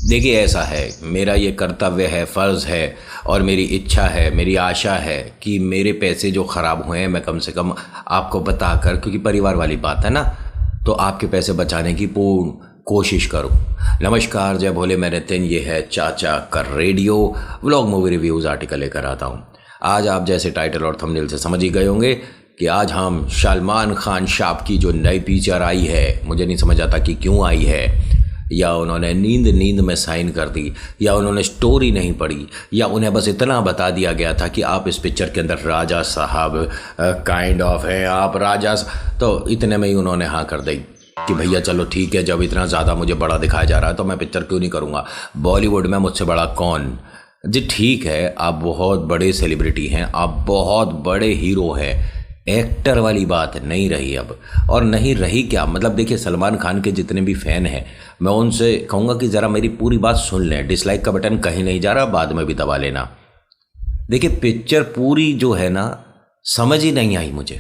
देखिए ऐसा है, मेरा ये कर्तव्य है, फ़र्ज़ है और मेरी इच्छा है, मेरी आशा है कि मेरे पैसे जो ख़राब हुए हैं मैं कम से कम आपको बताकर, क्योंकि परिवार वाली बात है ना, तो आपके पैसे बचाने की पूर्ण कोशिश करूं। नमस्कार, जय भोले, मैं नितिन, ये है चाचा का radio vlog movie reviews article लेकर आता हूं। आज आप जैसे टाइटल और थंबनेल से समझ ही गए होंगे कि आज हम सलमान खान साहब की जो नई पिक्चर आई है, मुझे नहीं समझ आता कि क्यों आई है, या उन्होंने नींद में साइन कर दी, या उन्होंने स्टोरी नहीं पढ़ी, या उन्हें बस इतना बता दिया गया था कि आप इस पिक्चर के अंदर राजा साहब काइंड ऑफ हैं, आप राजा, तो इतने में ही उन्होंने हाँ कर दी कि भैया चलो ठीक है, जब इतना ज़्यादा मुझे बड़ा दिखाया जा रहा है तो मैं पिक्चर क्यों नहीं करूँगा, बॉलीवुड में मुझसे बड़ा कौन। जी ठीक है, आप बहुत बड़े सेलिब्रिटी हैं, आप बहुत बड़े हीरो हैं, एक्टर वाली बात नहीं रही अब, और नहीं रही क्या मतलब। देखिए सलमान खान के जितने भी फ़ैन हैं, मैं उनसे कहूँगा कि ज़रा मेरी पूरी बात सुन लें। डिसलाइक का बटन कहीं नहीं जा रहा, बाद में भी दबा लेना। देखिए पिक्चर पूरी जो है ना, समझ ही नहीं आई मुझे।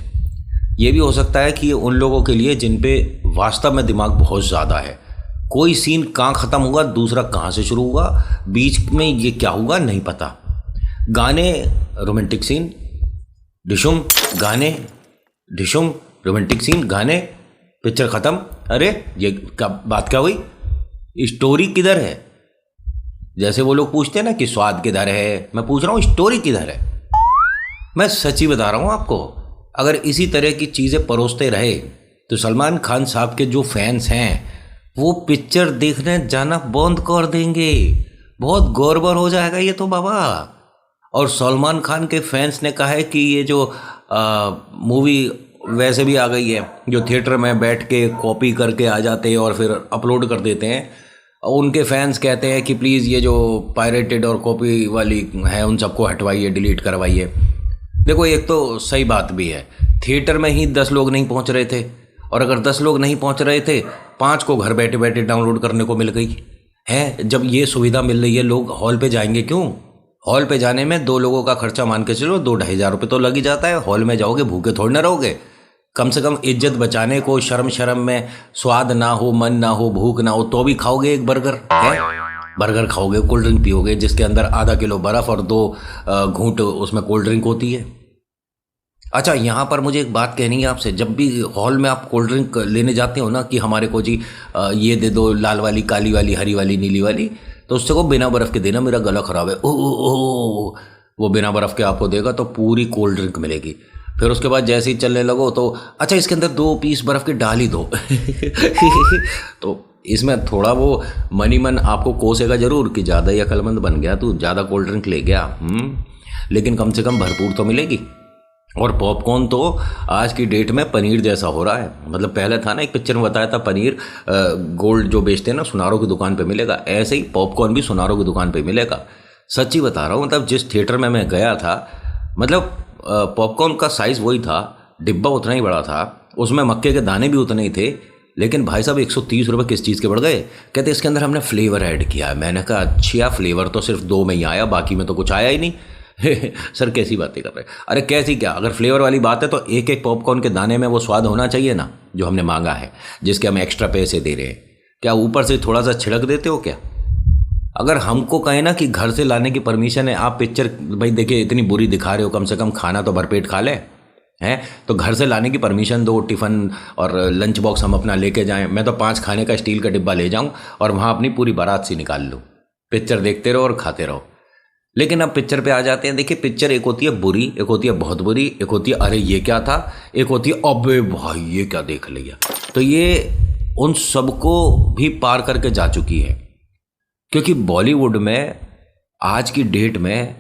ये भी हो सकता है कि ये उन लोगों के लिए जिन पे वास्तव में दिमाग बहुत ज़्यादा है। कोई सीन कहाँ ख़त्म हुआ, दूसरा कहाँ से शुरू हुआ, बीच में ये क्या हुआ नहीं पता। गाने रोमांटिक सीन डिशुम, गाने डिशुम, रोमांटिक सीन, गाने, पिक्चर ख़त्म। अरे ये क्या बात क्या हुई, स्टोरी किधर है? जैसे वो लोग पूछते हैं ना कि स्वाद किधर है, मैं पूछ रहा हूँ स्टोरी किधर है। मैं सच्ची बता रहा हूँ आपको, अगर इसी तरह की चीज़ें परोसते रहे तो सलमान खान साहब के जो फैंस हैं वो पिक्चर देखने जाना बंद कर देंगे। बहुत गौरबर हो जाएगा ये तो बाबा। और सलमान खान के फैंस ने कहा है कि ये जो मूवी वैसे भी आ गई है, जो थिएटर में बैठ के कॉपी करके आ जाते हैं और फिर अपलोड कर देते हैं, उनके फैंस कहते हैं कि प्लीज़ ये जो पायरेटेड और कॉपी वाली है उन सबको हटवाइए, डिलीट करवाइए। देखो एक तो सही बात भी है, थिएटर में ही 10 लोग नहीं पहुंच रहे थे, और अगर 10 लोग नहीं पहुंच रहे थे, 5 को घर बैठे बैठे डाउनलोड करने को मिल गई है। जब ये सुविधा मिल रही है, लोग हॉल पे जाएंगे क्यों? हॉल पे जाने में 2 लोगों का खर्चा मान के चलो 2-2.5 हज़ार रुपये तो लग ही जाता है। हॉल में जाओगे भूखे थोड़ी ना रहोगे। कम से कम इज्जत बचाने को, शर्म में स्वाद ना हो, मन ना हो, भूख ना हो, तो भी खाओगे एक बर्गर है, बर्गर खाओगे, कोल्ड ड्रिंक पियोगे जिसके अंदर आधा किलो बर्फ़ और 2 घूंट उसमें कोल्ड ड्रिंक होती है। अच्छा, यहाँ पर मुझे एक बात कहनी है आपसे, जब भी हॉल में आप कोल्ड ड्रिंक लेने जाते हो ना कि हमारे को जी ये दे दो, लाल वाली, काली वाली, हरी वाली, नीली वाली, तो उससे को बिना बर्फ़ के देना, मेरा गला ख़राब है। ओ वो बिना बर्फ़ के आपको देगा तो पूरी कोल्ड ड्रिंक मिलेगी। फिर उसके बाद जैसे ही चलने लगो तो अच्छा इसके अंदर 2 पीस बर्फ़ के डाल ही दो। तो इसमें थोड़ा वो मनी मन आपको कोसेगा ज़रूर कि ज़्यादा ही अक्लमंद बन गया तू, ज़्यादा कोल्ड ड्रिंक ले गया। लेकिन कम से कम भरपूर तो मिलेगी। और पॉपकॉर्न तो आज की डेट में पनीर जैसा हो रहा है। मतलब पहले था ना, एक पिक्चर में बताया था पनीर गोल्ड जो बेचते हैं ना सुनारों की दुकान पे मिलेगा, ऐसे ही पॉपकॉर्न भी सुनारों की दुकान पे मिलेगा। सच्ची बता रहा हूँ, मतलब जिस थिएटर में मैं गया था, मतलब पॉपकॉर्न का साइज़ वही था, डिब्बा उतना ही बड़ा था, उसमें मक्के के दाने भी उतने ही थे, लेकिन भाई साहब 130 रुपये किस चीज़ के बढ़ गए? कहते इसके अंदर हमने फ्लेवर ऐड किया है। मैंने कहा अच्छा, फ्लेवर तो सिर्फ 2 में ही आया, बाकी में तो कुछ आया ही नहीं। सर कैसी बातें कर रहे हैं? अरे कैसी क्या, अगर फ्लेवर वाली बात है तो एक एक पॉपकॉर्न के दाने में वो स्वाद होना चाहिए ना, जो हमने मांगा है, जिसके हम एक्स्ट्रा पैसे दे रहे हैं। क्या ऊपर से थोड़ा सा छिड़क देते हो क्या? अगर हमको कहें ना कि घर से लाने की परमिशन है, आप पिक्चर भाई देखिए इतनी बुरी दिखा रहे हो, कम से कम खाना तो भरपेट खा लें हैं, तो घर से लाने की परमिशन दो, टिफ़िन और लंच बॉक्स हम अपना लेके जाएं। मैं तो 5 खाने का स्टील का डिब्बा ले जाऊं और वहाँ अपनी पूरी बारात सी निकाल लूँ, पिक्चर देखते रहो और खाते रहो। लेकिन अब पिक्चर पे आ जाते हैं। देखिए पिक्चर एक होती है बुरी, एक होती है बहुत बुरी, एक होती है अरे ये क्या था, एक होती है अबे भाई ये क्या देख लिया। तो ये उन सबको भी पार करके जा चुकी है, क्योंकि बॉलीवुड में आज की डेट में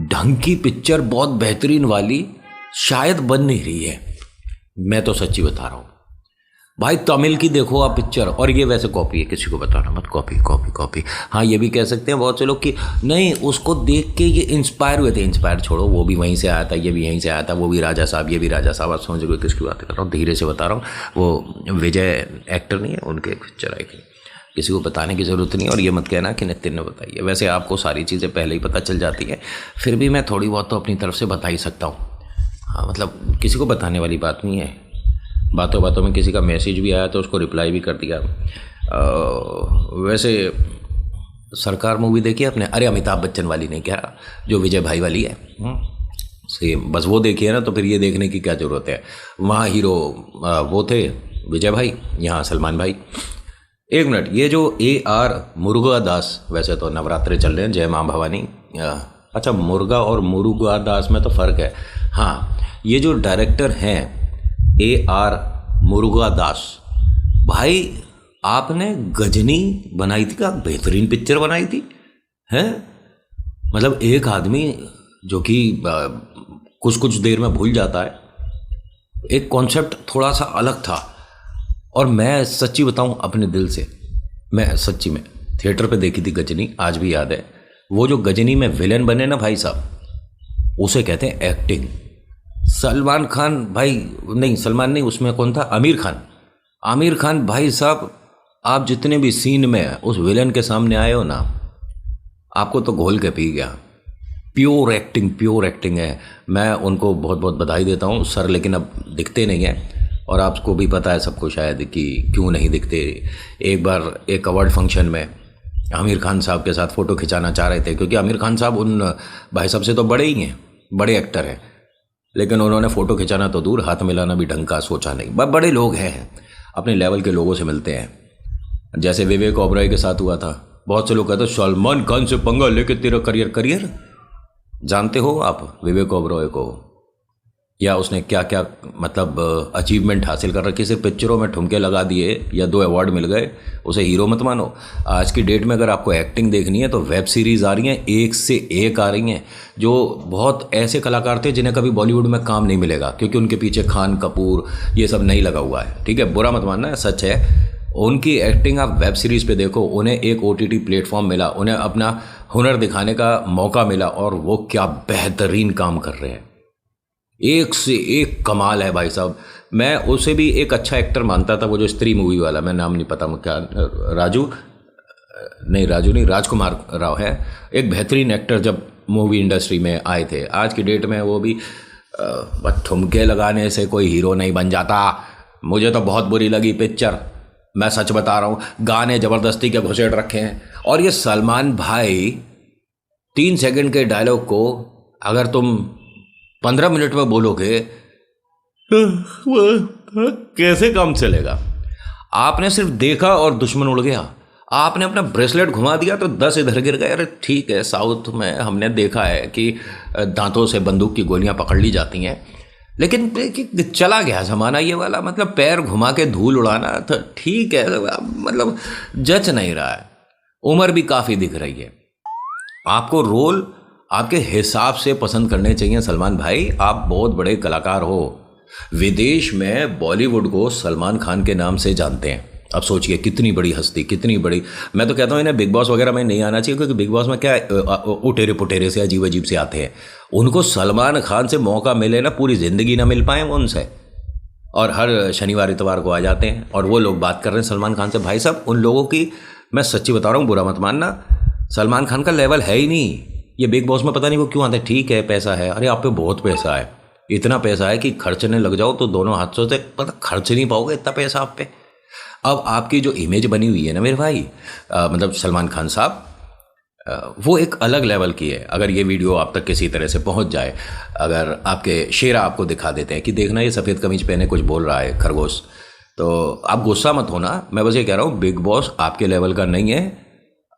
ढंग की पिक्चर बहुत बेहतरीन वाली शायद बन नहीं रही है। मैं तो सच्ची बता रहा हूँ भाई, तमिल की देखो आप पिक्चर, और ये वैसे कॉपी है, किसी को बताना मत, कॉपी। हाँ ये भी कह सकते हैं बहुत से लोग कि नहीं उसको देख के ये इंस्पायर हुए थे। इंस्पायर छोड़ो, वो भी वहीं से आया था, ये भी यहीं से आया था, वो भी राजा साहब, ये भी राजा साहब। आप समझ गए किसकी बात कर रहा हूँ, धीरे से बता रहा हूँ। वो विजय एक्टर नहीं है, उनके पिक्चर आई थी, किसी को बताने की ज़रूरत नहीं। और ये मत कहना कि नितिन ने बताई है, वैसे आपको सारी चीज़ें पहले ही पता चल जाती हैं, फिर भी मैं थोड़ी बहुत तो अपनी तरफ से बता ही सकता हूँ। हाँ मतलब किसी को बताने वाली बात नहीं है। बातों बातों में किसी का मैसेज भी आया तो उसको रिप्लाई भी कर दिया। वैसे सरकार मूवी देखी है आपने? अरे अमिताभ बच्चन वाली नहीं, क्या जो विजय भाई वाली है, सेम, बस वो देखिए ना, तो फिर ये देखने की क्या ज़रूरत है। वहाँ हीरो वो थे विजय भाई, यहाँ सलमान भाई। एक मिनट, ये जो AR मुरुगदास, वैसे तो नवरात्रे चल रहे हैं, जय माँ भवानी, अच्छा मुर्गा और मुरुगदास में तो फ़र्क है। हाँ, ये जो डायरेक्टर हैं AR मुरुगदास भाई, आपने गजनी बनाई थी, क्या बेहतरीन पिक्चर बनाई थी, हैं? मतलब एक आदमी जो कि कुछ कुछ देर में भूल जाता है, एक कॉन्सेप्ट थोड़ा सा अलग था। और मैं सच्ची बताऊं अपने दिल से, मैं सच्ची में थिएटर पे देखी थी गजनी, आज भी याद है। वो जो गजनी में विलेन बने ना भाई साहब, उसे कहते हैं एक्टिंग। सलमान खान भाई, नहीं सलमान नहीं, उसमें कौन था, आमिर खान। आमिर खान भाई साहब, आप जितने भी सीन में उस विलेन के सामने आए हो ना, आपको तो घोल के पी गया। प्योर एक्टिंग, प्योर एक्टिंग है। मैं उनको बहुत बहुत बधाई देता हूँ सर, लेकिन अब दिखते नहीं हैं, और आपको भी पता है सबको शायद कि क्यों नहीं दिखते। एक बार एक अवार्ड फंक्शन में आमिर खान साहब के साथ फ़ोटो खिंचाना चाह रहे थे, क्योंकि आमिर खान साहब उन भाई साहब से तो बड़े ही हैं, बड़े एक्टर हैं, लेकिन उन्होंने फ़ोटो खिंचाना तो दूर, हाथ मिलाना भी ढंग का सोचा नहीं। बड़े लोग हैं, अपने लेवल के लोगों से मिलते हैं। जैसे विवेक ओबरॉय के साथ हुआ था, बहुत से लोग कहते हैं सलमान खान से पंगा लेके तेरा करियर। जानते हो आप विवेक ओबरॉय को, या उसने क्या क्या मतलब अचीवमेंट हासिल कर रखी, सिर्फ पिक्चरों में ठुमके लगा दिए या 2 अवार्ड मिल गए, उसे हीरो मत मानो। आज की डेट में अगर आपको एक्टिंग देखनी है तो वेब सीरीज़ आ रही हैं, एक से एक आ रही हैं, जो बहुत ऐसे कलाकार थे जिन्हें कभी बॉलीवुड में काम नहीं मिलेगा, क्योंकि उनके पीछे खान कपूर ये सब नहीं लगा हुआ है। ठीक है, बुरा मत मानना, सच है। उनकी एक्टिंग आप वेब सीरीज़ पे देखो, उन्हें एक OTT प्लेटफॉर्म मिला, उन्हें अपना हुनर दिखाने का मौका मिला, और वो क्या बेहतरीन काम कर रहे हैं, एक से एक कमाल है भाई साहब। मैं उसे भी एक अच्छा एक्टर मानता था, वो जो स्त्री मूवी वाला, मैं नाम नहीं पता क्या, राजू नहीं, राजकुमार राव है, एक बेहतरीन एक्टर जब मूवी इंडस्ट्री में आए थे। आज की डेट में वो भी बस ठुमके लगाने से कोई हीरो नहीं बन जाता। मुझे तो बहुत बुरी लगी पिक्चर, मैं सच बता रहा हूँ, गाने ज़बरदस्ती के घुसेड़ रखे हैं। और ये सलमान भाई 3 सेकंड के डायलॉग को अगर तुम 15 मिनट में बोलोगे कैसे काम चलेगा? आपने सिर्फ देखा और दुश्मन उड़ गया। आपने अपना ब्रेसलेट घुमा दिया तो 10 इधर गिर गए। अरे ठीक है, साउथ में हमने देखा है कि दांतों से बंदूक की गोलियां पकड़ ली जाती हैं, लेकिन चला गया ज़माना ये वाला, मतलब पैर घुमा के धूल उड़ाना तो ठीक है, मतलब जच नहीं रहा है। उम्र भी काफ़ी दिख रही है। आपको रोल आपके हिसाब से पसंद करने चाहिए सलमान भाई, आप बहुत बड़े कलाकार हो। विदेश में बॉलीवुड को सलमान खान के नाम से जानते हैं। अब सोचिए कितनी बड़ी हस्ती, कितनी बड़ी। मैं तो कहता हूँ इन्हें बिग बॉस वगैरह में नहीं आना चाहिए, क्योंकि बिग बॉस में क्या उटेरे पुटेरे से अजीब अजीब से आते हैं। उनको सलमान खान से मौका मिले ना, पूरी ज़िंदगी ना मिल पाए उनसे, और हर शनिवार इतवार को आ जाते हैं, और वो लोग बात कर रहे हैं सलमान खान से। भाई साहब, उन लोगों की, मैं सच्ची बता रहा हूँ, बुरा मत मानना, सलमान खान का लेवल है ही नहीं। ये बिग बॉस में पता नहीं वो क्यों आते हैं। ठीक है, पैसा है, अरे आप पे बहुत पैसा है, इतना पैसा है कि खर्चने लग जाओ तो दोनों हाथों से पता खर्च नहीं पाओगे, इतना पैसा आप पे। अब आपकी जो इमेज बनी हुई है ना मेरे भाई, मतलब सलमान खान साहब, वो एक अलग लेवल की है। अगर ये वीडियो आप तक किसी तरह से पहुंच जाए, अगर आपके शेरा आपको दिखा देते हैं कि देखना ये सफ़ेद कमीज पहने कुछ बोल रहा है खरगोश, तो आप गुस्सा मत होना। मैं बस ये कह रहा हूँ, बिग बॉस आपके लेवल का नहीं है।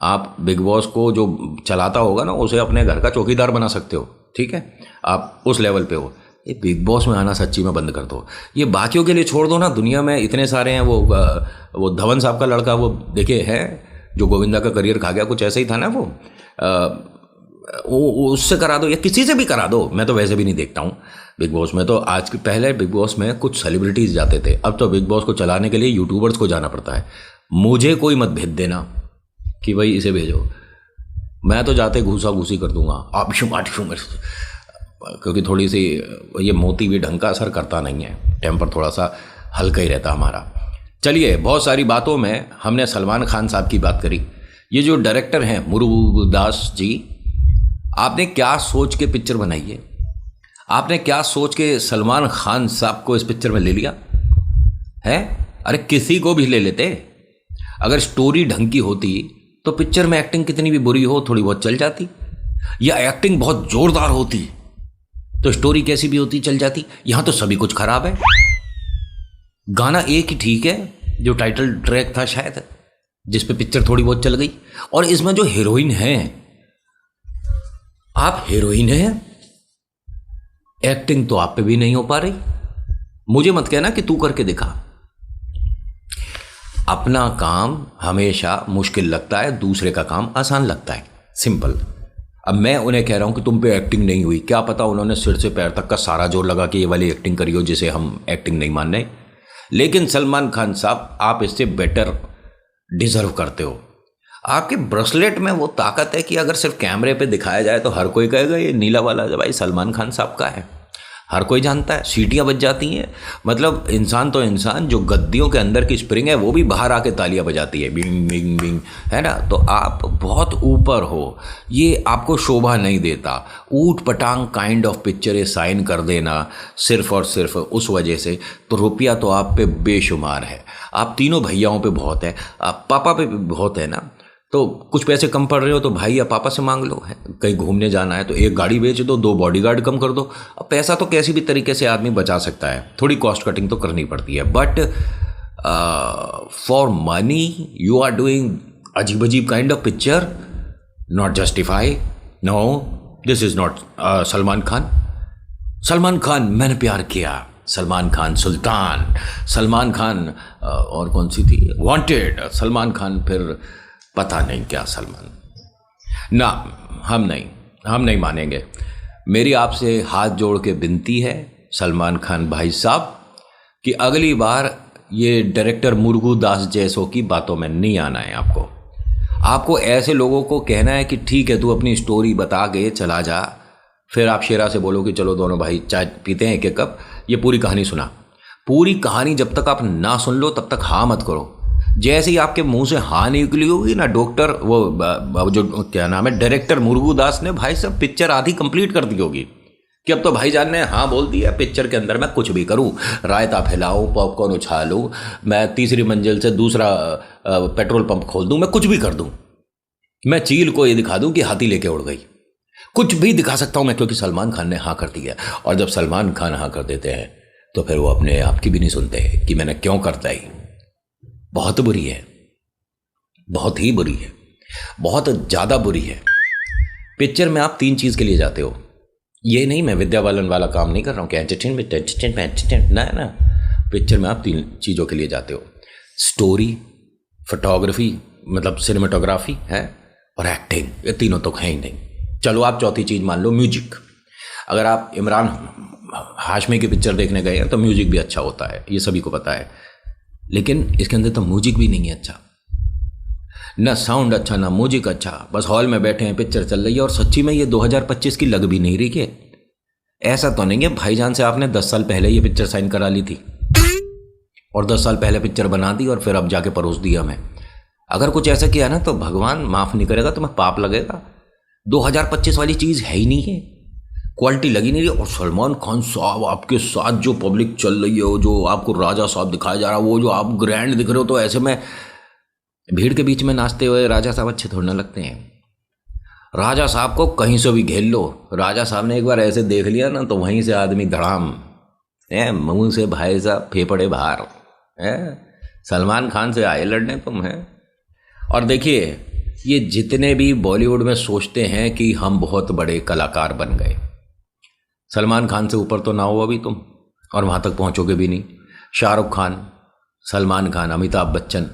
आप बिग बॉस को जो चलाता होगा ना, उसे अपने घर का चौकीदार बना सकते हो, ठीक है, आप उस लेवल पे हो। ये बिग बॉस में आना सच्ची में बंद कर दो। ये बाकियों के लिए छोड़ दो ना, दुनिया में इतने सारे हैं। वो धवन साहब का लड़का, वो देखे है, जो गोविंदा का करियर खा गया, कुछ ऐसा ही था ना वो उससे करा दो, या किसी से भी करा दो। मैं तो वैसे भी नहीं देखता हूँ बिग बॉस में। तो आज के पहले बिग बॉस में कुछ सेलिब्रिटीज़ जाते थे, अब तो बिग बॉस को चलाने के लिए यूट्यूबर्स को जाना पड़ता है। मुझे कोई मत भेज देना कि भाई इसे भेजो, मैं तो जाते घूसा घूसी कर दूंगा आप क्योंकि थोड़ी सी ये मोती भी ढंग का असर करता नहीं है, टेम्पर थोड़ा सा हल्का ही रहता हमारा। चलिए, बहुत सारी बातों में हमने सलमान खान साहब की बात करी। ये जो डायरेक्टर हैं मुरुगदास जी, आपने क्या सोच के पिक्चर बनाई है? आपने क्या सोच के सलमान खान साहब को इस पिक्चर में ले लिया है? अरे किसी को भी ले लेते, अगर स्टोरी ढंग की होती तो पिक्चर में एक्टिंग कितनी भी बुरी हो थोड़ी बहुत चल जाती, या एक्टिंग बहुत जोरदार होती तो स्टोरी कैसी भी होती चल जाती। यहां तो सभी कुछ खराब है। गाना एक ही ठीक है जो टाइटल ट्रैक था शायद, जिस पे पिक्चर थोड़ी बहुत चल गई। और इसमें जो हीरोइन है, आप हीरोइन है, एक्टिंग तो आप पे भी नहीं हो पा रही। मुझे मत कहना कि तू करके दिखा। अपना काम हमेशा मुश्किल लगता है, दूसरे का काम आसान लगता है, सिंपल। अब मैं उन्हें कह रहा हूं कि तुम पे एक्टिंग नहीं हुई, क्या पता उन्होंने सिर से पैर तक का सारा जोर लगा कि ये वाली एक्टिंग करी हो जिसे हम एक्टिंग नहीं मान रहे। लेकिन सलमान खान साहब, आप इससे बेटर डिजर्व करते हो। आपके ब्रेसलेट में वो ताकत है कि अगर सिर्फ कैमरे पे दिखाया जाए तो हर कोई कहेगा ये नीला वाला जो भाई सलमान खान साहब का है, हर कोई जानता है, सीटियां बज जाती हैं। मतलब इंसान तो इंसान, जो गद्दियों के अंदर की स्प्रिंग है वो भी बाहर आके तालियां बजाती है, बिंग बिंग बिंग, है ना। तो आप बहुत ऊपर हो, ये आपको शोभा नहीं देता। ऊट पटांग काइंड ऑफ पिक्चरें साइन कर देना सिर्फ और सिर्फ उस वजह से, तो रुपया तो आप पे बेशुमार है। आप तीनों भैयाओं पे बहुत है, आप पापा पे भी बहुत है ना। तो कुछ पैसे कम पड़ रहे हो तो भाई या पापा से मांग लो, है कहीं घूमने जाना है तो एक गाड़ी बेच दो, 2 बॉडीगार्ड कम कर दो। अब पैसा तो कैसी भी तरीके से आदमी बचा सकता है, थोड़ी कॉस्ट कटिंग तो करनी पड़ती है, but for money you are doing अजीब अजीब kind of picture, not justify. No, this is not Salman Khan. Salman Khan Maine Pyar किया, सलमान खान सुल्तान, सलमान खान और कौन सी थी, वांटेड, सलमान खान, फिर पता नहीं क्या सलमान ना। हम नहीं मानेंगे। मेरी आपसे हाथ जोड़ के विनती है सलमान खान भाई साहब कि अगली बार ये डायरेक्टर मुर्गू दास जैसों की बातों में नहीं आना है। आपको ऐसे लोगों को कहना है कि ठीक है तू अपनी स्टोरी बता के चला जा, फिर आप शेरा से बोलो कि चलो दोनों भाई चाय पीते हैं एक कप, ये पूरी कहानी सुना। पूरी कहानी जब तक आप ना सुन लो तब तक हाँ मत करो। जैसे ही आपके मुंह से हाँ निकली होगी ना, डॉक्टर वो जो क्या नाम है डायरेक्टर मुर्गू दास ने, भाई साहब पिक्चर आधी कंप्लीट कर दी होगी कि अब तो भाईजान ने हाँ बोल दिया, पिक्चर के अंदर मैं कुछ भी करूं, रायता फैलाऊं, पॉपकॉर्न उछालूं, मैं तीसरी मंजिल से दूसरा पेट्रोल पंप खोल दूं, मैं कुछ भी कर दूं, मैं चील को ये दिखा दूं कि हाथी लेके उड़ गई, कुछ भी दिखा सकता हूं मैं, क्योंकि सलमान खान ने हाँ कर दिया। और जब सलमान खान हाँ कर देते हैं तो फिर वो अपने आप की भी नहीं सुनते कि मैंने क्यों करता ही। बहुत बुरी है, बहुत ही बुरी है, बहुत ज़्यादा बुरी है। पिक्चर में आप 3 चीज़ के लिए जाते हो। ये नहीं मैं विद्या बालन वाला काम नहीं कर रहा हूँ कि एंटरटेनमेंट ना। पिक्चर में आप 3 चीज़ों के लिए जाते हो, स्टोरी, फोटोग्राफी मतलब सिनेमाटोग्राफी है, और एक्टिंग। ये तीनों तो है ही नहीं। चलो आप चौथी चीज़ मान लो म्यूजिक। अगर आप इमरान हाशमी की पिक्चर देखने गए हैं तो म्यूजिक भी अच्छा होता है, ये सभी को पता है। लेकिन इसके अंदर तो म्यूजिक भी नहीं है अच्छा, ना साउंड अच्छा ना म्यूजिक अच्छा। बस हॉल में बैठे हैं, पिक्चर चल रही है, और सच्ची में ये 2025 की लग भी नहीं रही है। ऐसा तो नहीं है भाईजान से आपने 10 साल पहले ये पिक्चर साइन करा ली थी और 10 साल पहले पिक्चर बना दी और फिर अब जाके परोस दिया हमें। अगर कुछ ऐसा किया ना तो भगवान माफ नहीं करेगा, तुम्हें पाप लगेगा। 2025 वाली चीज़ है ही नहीं है, क्वालिटी लगी नहीं रही। और सलमान खान साहब आपके साथ जो पब्लिक चल रही है, जो आपको राजा साहब दिखाया जा रहा है, वो जो आप ग्रैंड दिख रहे हो, तो ऐसे में भीड़ के बीच में नाचते हुए राजा साहब अच्छे थोड़े ना लगते हैं। राजा साहब को कहीं से भी घेर लो, राजा साहब ने एक बार ऐसे देख लिया ना तो वहीं से आदमी धड़ाम है, मुंह से भाई साहब फेफड़े बाहर है। सलमान खान से आए लड़ने तुम हैं। और देखिए ये जितने भी बॉलीवुड में सोचते हैं कि हम बहुत बड़े कलाकार बन गए, सलमान खान से ऊपर तो ना हो अभी तुम, और वहाँ तक पहुँचोगे भी नहीं। शाहरुख खान, सलमान खान, अमिताभ बच्चन,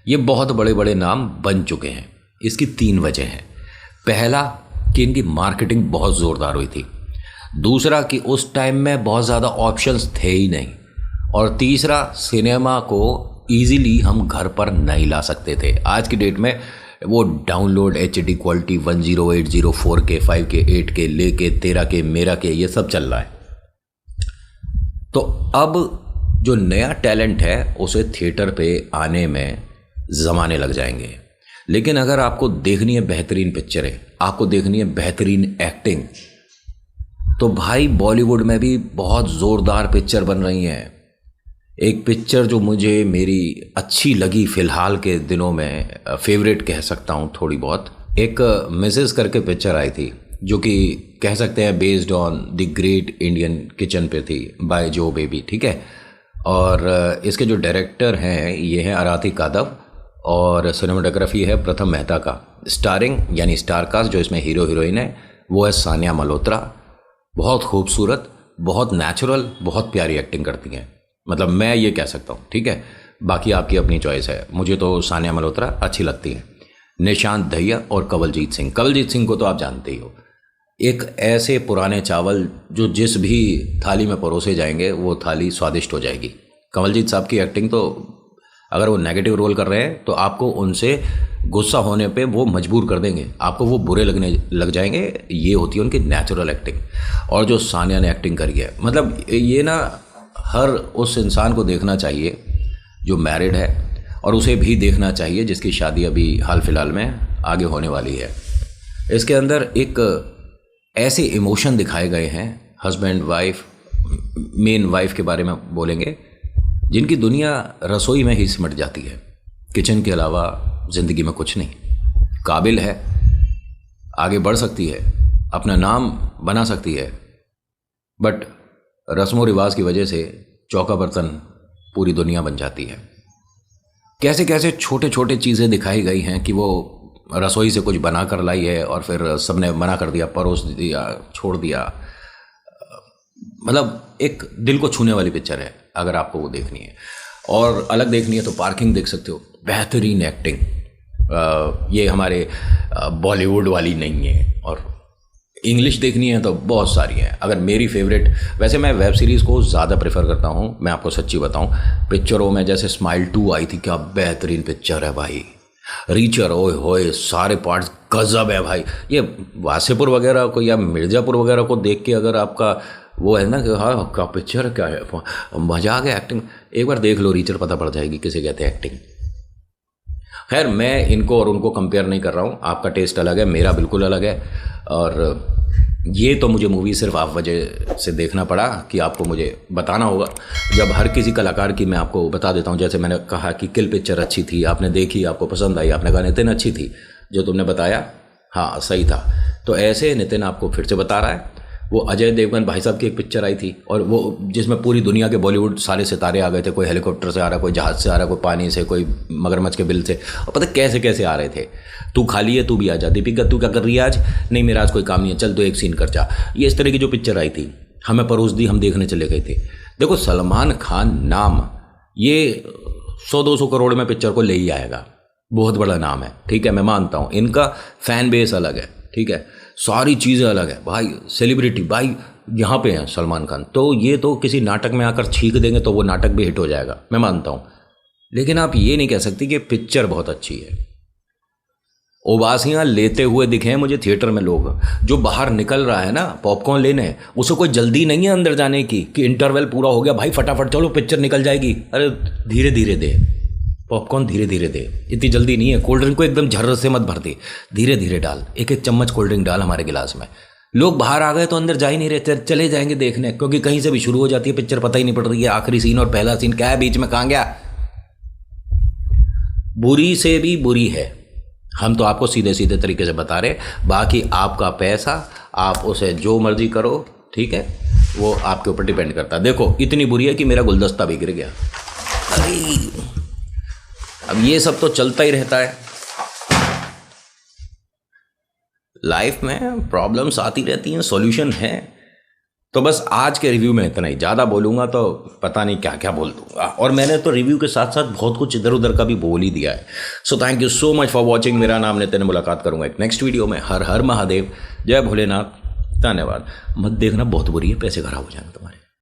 ये बहुत बड़े बड़े नाम बन चुके हैं। इसकी 3 वजह हैं। पहला कि इनकी मार्केटिंग बहुत ज़ोरदार हुई थी, दूसरा कि उस टाइम में बहुत ज़्यादा ऑप्शंस थे ही नहीं, और तीसरा सिनेमा को ईजीली हम घर पर नहीं ला सकते थे। आज की डेट में वो download HD quality 1080 4K 5K 8K लेके 13K मेरा के ये सब चल रहा है। तो अब जो नया टैलेंट है उसे थिएटर पे आने में ज़माने लग जाएंगे। लेकिन अगर आपको देखनी है बेहतरीन पिक्चरें, आपको देखनी है बेहतरीन एक्टिंग, तो भाई बॉलीवुड में भी बहुत ज़ोरदार पिक्चर बन रही हैं। एक पिक्चर जो मुझे मेरी अच्छी लगी फ़िलहाल के दिनों में, फेवरेट कह सकता हूँ थोड़ी बहुत, एक मिसेस करके पिक्चर आई थी जो कि कह सकते हैं based on the great Indian kitchen पे थी, बाय जो बेबी, ठीक है। और इसके जो डायरेक्टर हैं ये हैं आराती कादव और सिनेमाटोग्राफी है प्रथम मेहता का। स्टारिंग यानी स्टारकास्ट जो इसमें हीरो हीरोइन है वो है सानिया मल्होत्रा। बहुत खूबसूरत, बहुत नेचुरल, बहुत प्यारी एक्टिंग करती हैं, मतलब मैं ये कह सकता हूँ, ठीक है। बाकी आपकी अपनी चॉइस है, मुझे तो सानिया मल्होत्रा अच्छी लगती है। निशांत दहिया और कंवलजीत सिंह, कंवलजीत सिंह को तो आप जानते ही हो, एक ऐसे पुराने चावल जो जिस भी थाली में परोसे जाएंगे वो थाली स्वादिष्ट हो जाएगी। कंवलजीत साहब की एक्टिंग तो, अगर वो नेगेटिव रोल कर रहे हैं तो आपको उनसे गुस्सा होने पे वो मजबूर कर देंगे, आपको वो बुरे लगने लग जाएंगे। ये होती है उनकी नेचुरल एक्टिंग। और जो सानिया ने एक्टिंग करी है, मतलब ये ना हर उस इंसान को देखना चाहिए जो मैरिड है, और उसे भी देखना चाहिए जिसकी शादी अभी हाल फिलहाल में आगे होने वाली है। इसके अंदर एक ऐसे इमोशन दिखाए गए हैं, हस्बैंड वाइफ, मेन वाइफ के बारे में बोलेंगे, जिनकी दुनिया रसोई में ही सिमट जाती है, किचन के अलावा ज़िंदगी में कुछ नहीं। काबिल है, आगे बढ़ सकती है, अपना नाम बना सकती है, बट रस्मों रिवाज की वजह से चौका बर्तन पूरी दुनिया बन जाती है। कैसे कैसे छोटे छोटे चीज़ें दिखाई गई हैं कि वो रसोई से कुछ बना कर लाई है और फिर सबने मना कर दिया, परोस दिया, छोड़ दिया। मतलब एक दिल को छूने वाली पिक्चर है अगर आपको वो देखनी है। और अलग देखनी है तो पार्किंग देख सकते हो, बेहतरीन एक्टिंग। ये हमारे बॉलीवुड वाली नहीं है। और इंग्लिश देखनी है तो बहुत सारी है। अगर मेरी फेवरेट, वैसे मैं वेब सीरीज़ को ज़्यादा प्रेफर करता हूँ, मैं आपको सच्ची बताऊँ। पिक्चरों में जैसे स्माइल 2 आई थी, क्या बेहतरीन पिक्चर है भाई। रीचर, ओए होए, सारे पार्ट्स गजब है भाई। ये वासेपुर वगैरह को या मिर्ज़ापुर वगैरह को देख के अगर आपका वो है ना कि हाँ क्या पिक्चर, क्या है, मज़ा आ गया एक्टिंग, एक बार देख लो रीचर, पता पड़ जाएगी किसे कहते हैं एक्टिंग। खैर मैं इनको और उनको कंपेयर नहीं कर रहा हूँ, आपका टेस्ट अलग है, मेरा बिल्कुल अलग है। और ये तो मुझे मूवी सिर्फ आप वजह से देखना पड़ा कि आपको मुझे बताना होगा। जब हर किसी कलाकार की मैं आपको बता देता हूँ, जैसे मैंने कहा कि किल पिक्चर अच्छी थी, आपने देखी, आपको पसंद आई, आपने कहा नितिन अच्छी थी, जो तुमने बताया हाँ सही था, तो ऐसे नितिन आपको फिर से बता रहा है। वो अजय देवगन भाई साहब की एक पिक्चर आई थी, और वो जिसमें पूरी दुनिया के बॉलीवुड सारे सितारे आ गए थे, कोई हेलीकॉप्टर से आ रहा, कोई जहाज़ से आ रहा, कोई पानी से, कोई मगरमच्छ के बिल से, और पता कैसे कैसे आ रहे थे। तू खाली है, तू भी आ जा, दीपिका तू क्या कर रही है आज, नहीं मेरा आज कोई काम नहीं है, चल तो एक सीन कर जा। ये इस तरह की जो पिक्चर आई थी हमें परोस दी, हम देखने चले गए थे। देखो सलमान खान नाम ये 100-200 करोड़ में पिक्चर को ले ही आएगा, बहुत बड़ा नाम है, ठीक है, मैं मानता हूँ। इनका फैन बेस अलग है, ठीक है, सारी चीज़ें अलग है भाई, सेलिब्रिटी भाई यहाँ पे हैं सलमान खान, तो ये तो किसी नाटक में आकर छींक देंगे तो वो नाटक भी हिट हो जाएगा, मैं मानता हूँ। लेकिन आप ये नहीं कह सकती कि पिक्चर बहुत अच्छी है। उबासियाँ लेते हुए दिखे हैं मुझे थिएटर में लोग, जो बाहर निकल रहा है ना पॉपकॉर्न लेने, उसे कोई जल्दी नहीं है अंदर जाने की कि इंटरवल पूरा हो गया भाई फटाफट चलो पिक्चर निकल जाएगी। अरे धीरे धीरे दे पॉपकॉर्न, धीरे धीरे दे, इतनी जल्दी नहीं है। कोल्ड ड्रिंक को एकदम झर्र से मत भर दे, धीरे धीरे डाल, एक एक चम्मच कोल्ड ड्रिंक डाल हमारे गिलास में। लोग बाहर आ गए तो अंदर जा ही नहीं रहे, चले जाएंगे देखने, क्योंकि कहीं से भी शुरू हो जाती है पिक्चर, पता ही नहीं पड़ रही है आखिरी सीन और पहला सीन क्या है, बीच में कहाँ गया। बुरी से भी बुरी है, हम तो आपको सीधे सीधे तरीके से बता रहे, बाकी आपका पैसा, आप उसे जो मर्जी करो, ठीक है, वो आपके ऊपर डिपेंड करता है। देखो इतनी बुरी है कि मेरा गुलदस्ता भी गिर गया। अरे अब ये सब तो चलता ही रहता है, लाइफ में प्रॉब्लम्स आती रहती हैं, सॉल्यूशन है। तो बस आज के रिव्यू में इतना ही, ज़्यादा बोलूँगा तो पता नहीं क्या क्या बोल दूँगा, और मैंने तो रिव्यू के साथ साथ बहुत कुछ इधर उधर का भी बोल ही दिया है। So thank you so much for watching. मेरा नाम नितिन, मुलाकात करूँगा एक नेक्स्ट वीडियो में। हर हर महादेव, जय भोलेनाथ, धन्यवाद। मत देखना बहुत बुरी है, पैसे खराब हो जाएंगे तुम्हारे।